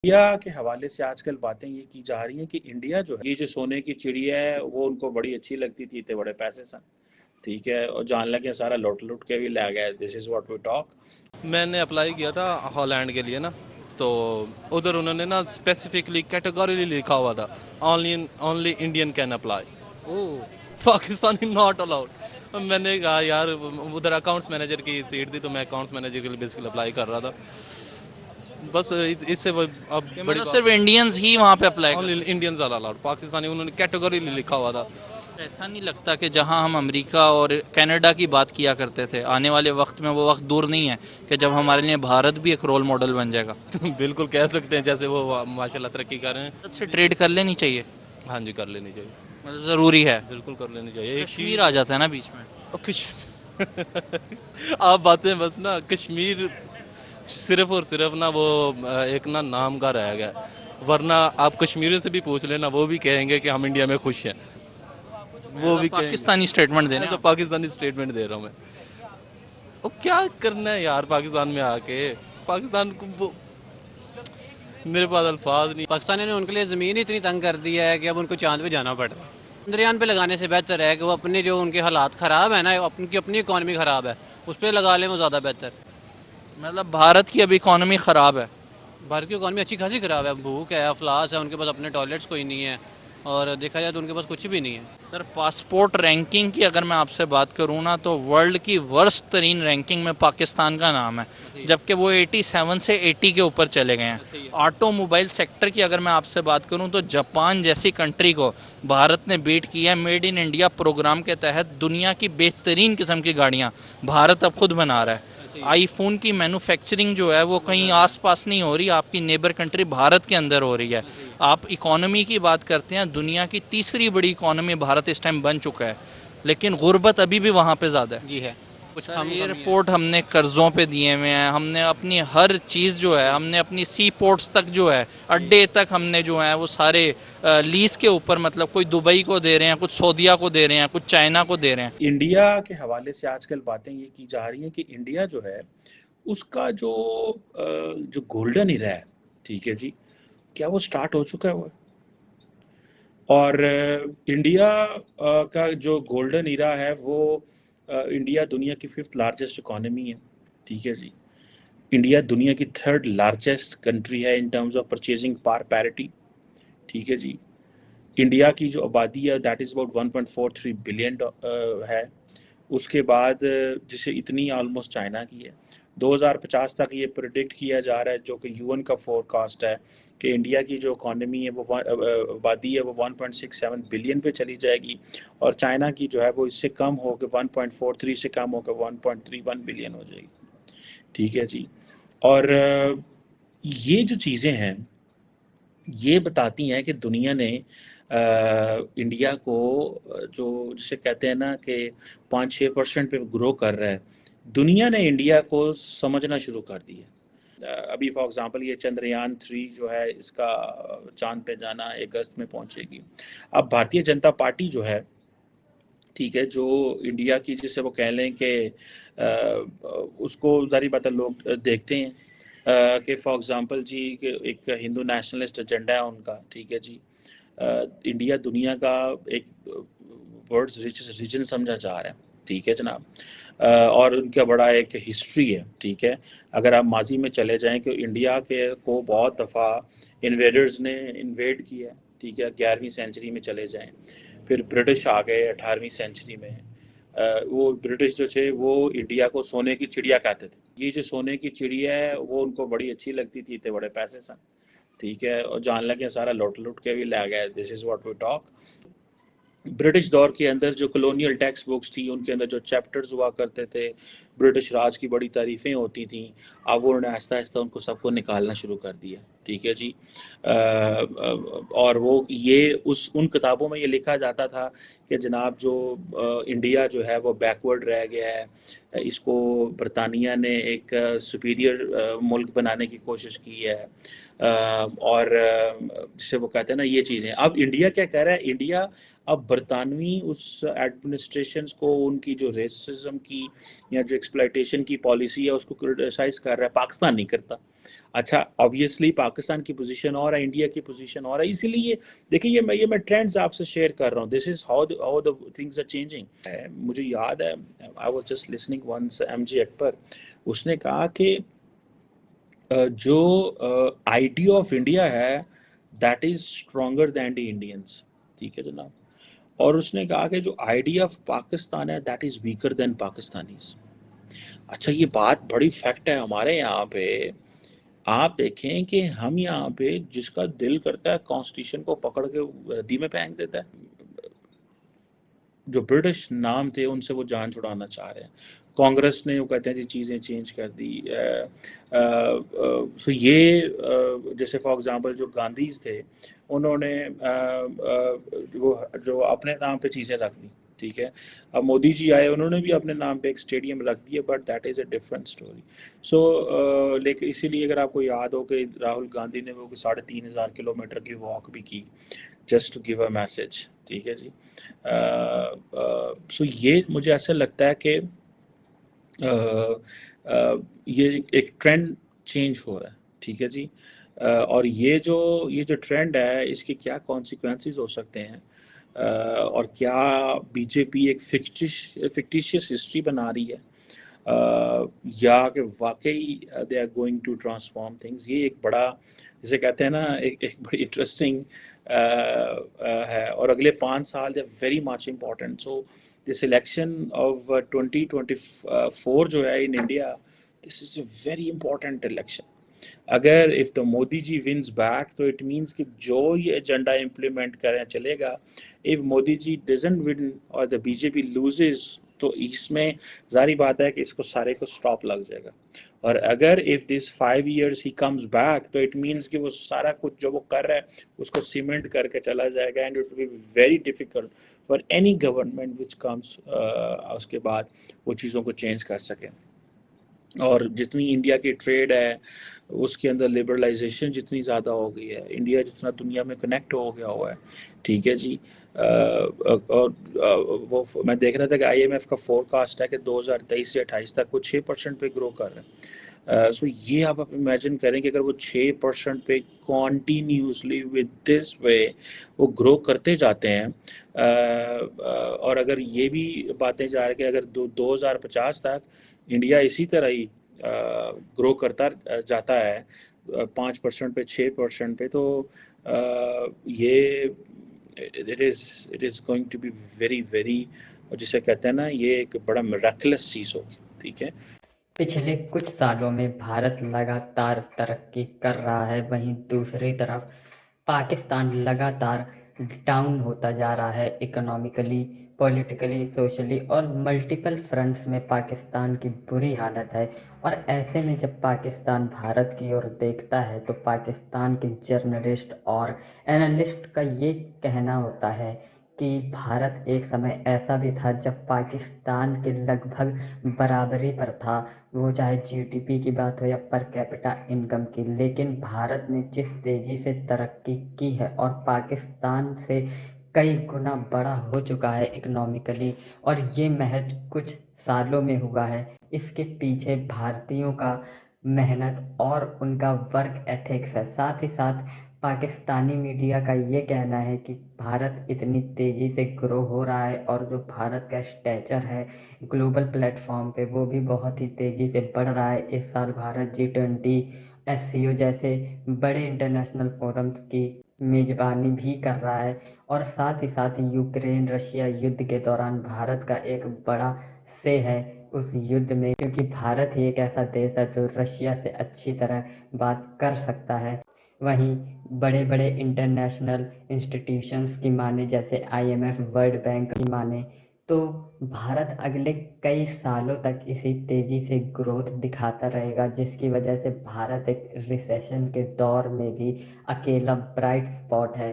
India के हवाले से आजकल बातें ये की जा रही हैं कि इंडिया जो है, ये जो सोने की चिड़िया है वो उनको बड़ी अच्छी लगती थी, इतने बड़े पैसे सन, ठीक है, और जान लगे सारा लुट लुट के भी ले गए। This is what we talk. मैंने अप्लाई किया था हॉलैंड के लिए ना, तो उधर उन्होंने ना स्पेसिफिकली कैटेगोरी लिखा हुआ था, only only Indian can apply, Pakistani not allowed. मैंने कहा यार, उधर अकाउंट्स मैनेजर की सीट थी तो मैं अकाउंट्स मैनेजर के लिए बेसिकली अप्लाई कर रहा था। बस इससे अब कि बड़ी मतलब बात, सिर्फ इंडियंस ही वहाँ पे अप्लाई कर ओनली सकते इंडियंस आर अलाउड, पाकिस्तानी उन्होंने कैटेगरी लिखा हुआ था। हैं। ऐसा नहीं लगता कि जहाँ हम अमेरिका और कनाडा की बात किया करते थे, आने वाले वक्त में वो वक्त दूर नहीं है कि जब हमारे लिए भारत भी एक रोल मॉडल बन जाएगा। बिल्कुल कह सकते हैं, जैसे वो माशाल्लाह तरक्की कर रहे हैं। भारत से ट्रेड कर लेनी चाहिए, हाँ जी, कर लेनी चाहिए, मतलब ज़रूरी है। बिल्कुल कर लेनी चाहिए। एक कश्मीर आ जाता है ना बीच में। आप बातें बस ना, कश्मीर सिर्फ और सिर्फ ना वो एक ना नाम का रह गया, वरना आप कश्मीरियों से भी पूछ लेना, वो भी कहेंगे कि हम इंडिया में खुश हैं, वो भी मतलब कहेंगे। पाकिस्तानी स्टेटमेंट देने मैं तो आप। पाकिस्तानी स्टेटमेंट दे रहा हूँ मैं। वो क्या करना है यार पाकिस्तान में आके, पाकिस्तान को वो, मेरे पास अल्फाज नहीं। पाकिस्तानियों ने उनके लिए ज़मीन ही इतनी तंग कर दी है कि अब उनको चांद पे जाना पड़ रहा है। चंद्रयान पे लगाने से बेहतर है कि वो अपने जो उनके हालात ख़राब है ना, उनकी अपनी इकॉनमी ख़राब है, उस पर लगा लें, वो ज़्यादा बेहतर। मतलब भारत की अब इकॉनमी ख़राब है। भारत की इकॉनमी अच्छी खासी ख़राब है, भूख है, अफलास है, उनके पास अपने टॉयलेट्स कोई नहीं है, और देखा जाए तो उनके पास कुछ भी नहीं है। सर, पासपोर्ट रैंकिंग की अगर मैं आपसे बात करूँ ना, तो वर्ल्ड की वर्स्ट तरीन रैंकिंग में पाकिस्तान का नाम है, जबकि वो 87 से 80 के ऊपर चले गए हैं। ऑटोमोबाइल सेक्टर की अगर मैं आपसे बात करूं तो जापान जैसी कंट्री को भारत ने बीट किया है। मेड इन इंडिया प्रोग्राम के तहत दुनिया की बेहतरीन किस्म की गाड़ियां भारत अब खुद बना रहा है। आईफोन की मैन्युफैक्चरिंग जो है वो कहीं आसपास नहीं हो रही, आपकी नेबर कंट्री भारत के अंदर हो रही है। आप इकोनॉमी की बात करते हैं, दुनिया की तीसरी बड़ी इकोनॉमी भारत इस टाइम बन चुका है, लेकिन गुर्बत अभी भी वहाँ पे ज़्यादा है। जी है, कुछ सर, कम कमी है। एयरपोर्ट हमने कर्ज़ों पे दिए हुए हैं, हमने अपनी हर चीज़ जो है, हमने अपनी सी पोर्ट्स तक जो है, अड्डे तक हमने जो है वो सारे लीज़ के ऊपर, मतलब कोई दुबई को दे रहे हैं, कुछ सऊदीया को दे रहे हैं, कुछ चाइना को दे रहे हैं। इंडिया के हवाले से आजकल बातें ये की जा रही हैं कि इंडिया जो है उसका जो गोल्डन इरा है, ठीक है जी, क्या वो स्टार्ट हो चुका है वो? और इंडिया का जो गोल्डन इरा है वो इंडिया दुनिया की फिफ्थ लार्जेस्ट इकोनॉमी है, ठीक है जी। इंडिया दुनिया की थर्ड लार्जेस्ट कंट्री है in terms of purchasing power parity, ठीक है जी। इंडिया की जो आबादी है दैट इज़ अबाउट 1.43 बिलियन है। उसके बाद जिसे इतनी ऑलमोस्ट चाइना की है। 2050 तक ये प्रिडिक्ट किया जा रहा है, जो कि यूएन का फोरकास्ट है, कि इंडिया की जो इकॉनमी है वो आबादी है वो 1.67 बिलियन पे चली जाएगी, और चाइना की जो है वो इससे कम होकर 1.43 से कम होकर 1.31 बिलियन हो जाएगी, ठीक है जी। और ये जो चीज़ें हैं ये बताती हैं कि दुनिया ने इंडिया को जो जिसे कहते हैं ना कि 5-6% पे ग्रो कर रहा है, दुनिया ने इंडिया को समझना शुरू कर दिया। अभी फॉर एग्जांपल ये चंद्रयान 3 जो है इसका चांद पे जाना अगस्त में पहुंचेगी। अब भारतीय जनता पार्टी जो है, ठीक है, जो इंडिया की जिसे वो कह लें कि उसको ज़ाहिर बात है लोग देखते हैं कि फॉर एग्जांपल जी कि एक हिंदू नेशनलिस्ट एजेंडा है उनका, ठीक है जी। इंडिया दुनिया का एक वर्ल्ड्स रिचेस्ट रीजन समझा जा रहा है, ठीक है जनाब। और उनका बड़ा एक हिस्ट्री है, ठीक है। अगर आप माजी में चले जाएं कि इंडिया के को बहुत दफ़ा इन्वेडर्स ने इन्वेड किया है, ठीक है, 11वीं सेंचुरी में चले जाएं, फिर ब्रिटिश आ गए 18वीं सेंचुरी में। वो ब्रिटिश जो थे वो इंडिया को सोने की चिड़िया कहते थे। ये जो सोने की चिड़िया है वो उनको बड़ी अच्छी लगती थी, इतने बड़े पैसे सन, ठीक है, और जान लगे सारा लुट लुट के भी ले गए। This is what we talk. British दौर के अंदर जो कॉलोनियल टेक्स्ट बुक्स थी उनके अंदर जो चैप्टर्स हुआ करते थे, ब्रिटिश राज की बड़ी तारीफ़ें होती थीं, अब वो उन्होंने आहिस्ता आहिस्ता उनको सबको निकालना शुरू कर दिया, ठीक है जी। और वो ये उस उन किताबों में ये लिखा जाता था कि जनाब जो इंडिया जो है वो बैकवर्ड रह गया है, इसको बरतानिया ने एक सुपीरियर मुल्क बनाने की कोशिश की है। और जिसे वो कहते हैं ना ये चीज़ें, अब इंडिया क्या कह रहा है, इंडिया अब बरतानवी उस एडमिनिस्ट्रेशन को उनकी जो रेसिज्म की या जो एक्सप्लॉयटेशन की पॉलिसी है उसको क्रिटिसाइज़ कर रहा है, पाकिस्तान नहीं करता। अच्छा, ऑब्वियसली पाकिस्तान की पोजीशन और है, इंडिया की पोजीशन और है, इसीलिए देखिए ये मैं ट्रेंड्स आपसे शेयर कर रहा हूँ। This is how the things are changing. मुझे याद है, I was just listening once MJ Akbar, उसने कहा कि जो आइडिया ऑफ इंडिया है that is stronger than the Indians, ठीक है जनाब। और उसने कहा कि जो आइडिया ऑफ पाकिस्तान है that is weaker then Pakistanis. अच्छा, ये बात बड़ी फैक्ट है हमारे यहाँ पे। आप देखें कि हम यहाँ पे जिसका दिल करता है कॉन्स्टिट्यूशन को पकड़ के रद्दी में फेंक देता है। जो ब्रिटिश नाम थे उनसे वो जान छुड़ाना चाह रहे हैं। कांग्रेस ने वो कहते हैं जी चीज़ें चेंज कर दी। सो ये जैसे फॉर एग्जांपल जो गांधीज थे उन्होंने वो जो अपने नाम पे चीज़ें रख दी, ठीक है। अब मोदी जी आए, उन्होंने भी अपने नाम पे एक स्टेडियम रख दिया, but that is a different story. So लेकिन इसीलिए अगर आपको याद हो कि राहुल गांधी ने वो 3,500 किलोमीटर की वॉक भी की just to give a message, ठीक है जी। सो ये मुझे ऐसा लगता है कि ये एक ट्रेंड चेंज हो रहा है, ठीक है जी। और ये जो ट्रेंड है इसके क्या कॉन्सिक्वेंसेस हो सकते हैं, और क्या बीजेपी एक फिक्टिशियस हिस्ट्री बना रही है, या कि वाकई they are going to transform things. ये एक बड़ा, जिसे कहते हैं ना, एक बड़ी इंटरेस्टिंग है। और अगले 5 साल they very much important. So this election of 2024 जो है in India, this is a very important election. अगर if the Modi ji wins back तो इट मीन्स कि जो ये एजेंडा इम्प्लीमेंट करें चलेगा। If Modi ji doesn't win और द बीजेपी लूजेस, तो इसमें जारी बात है कि इसको सारे को स्टॉप लग जाएगा। और अगर if this 5 years he comes back तो इट मीन्स कि वो सारा कुछ जो वो कर रहा है उसको सीमेंट करके चला जाएगा, and it will be very difficult for any government which comes उसके बाद वो चीज़ों को चेंज कर सके। और जितनी इंडिया की ट्रेड है उसके अंदर लिबरलाइजेशन जितनी ज़्यादा हो गई है, इंडिया जितना दुनिया में कनेक्ट हो गया हुआ है, ठीक है जी। और वो मैं देख रहा था कि आईएमएफ का फोरकास्ट है कि 2023 से 28 तक वो 6% पे ग्रो कर रहे हैं। सो ये आप इमेजिन करें कि अगर वो 6% पे कॉन्टीन्यूसली विद दिस वे वो ग्रो करते जाते हैं, और अगर ये भी बातें जा रही कि अगर 2050 तक इंडिया इसी तरह ही ग्रो करता जाता है 5% पे 6% पे, तो ये it is going to be very very, जिसे कहते हैं ना, ये एक बड़ा मिराकुलस चीज़ होगी, ठीक है। पिछले कुछ सालों में भारत लगातार तरक्की कर रहा है, वहीं दूसरी तरफ पाकिस्तान लगातार डाउन होता जा रहा है इकोनॉमिकली, पॉलिटिकली, सोशली और मल्टीपल फ्रंट्स में पाकिस्तान की बुरी हालत है। और ऐसे में जब पाकिस्तान भारत की ओर देखता है तो पाकिस्तान के जर्नलिस्ट और एनालिस्ट का ये कहना होता है कि भारत एक समय ऐसा भी था जब पाकिस्तान के लगभग बराबरी पर था, वो चाहे जीडीपी की बात हो या पर कैपिटा इनकम की। लेकिन भारत ने जिस तेज़ी से तरक्की की है और पाकिस्तान से कई गुना बड़ा हो चुका है इकोनॉमिकली, और ये महज कुछ सालों में हुआ है। इसके पीछे भारतीयों का मेहनत और उनका वर्क एथिक्स है। साथ ही साथ पाकिस्तानी मीडिया का ये कहना है कि भारत इतनी तेज़ी से ग्रो हो रहा है और जो भारत का स्टैचर है ग्लोबल प्लेटफॉर्म पे वो भी बहुत ही तेज़ी से बढ़ रहा है। इस साल भारत G20 SCO जैसे बड़े इंटरनेशनल फोरम्स की मेज़बानी भी कर रहा है। और साथ ही साथ यूक्रेन रशिया युद्ध के दौरान भारत का एक बड़ा से है उस युद्ध में, क्योंकि भारत ही एक ऐसा देश है जो रशिया से अच्छी तरह बात कर सकता है। वहीं बड़े बड़े इंटरनेशनल इंस्टीट्यूशंस की माने, जैसे IMF, वर्ल्ड बैंक की माने, तो भारत अगले कई सालों तक इसी तेज़ी से ग्रोथ दिखाता रहेगा, जिसकी वजह से भारत एक रिसेशन के दौर में भी अकेला ब्राइट स्पॉट है।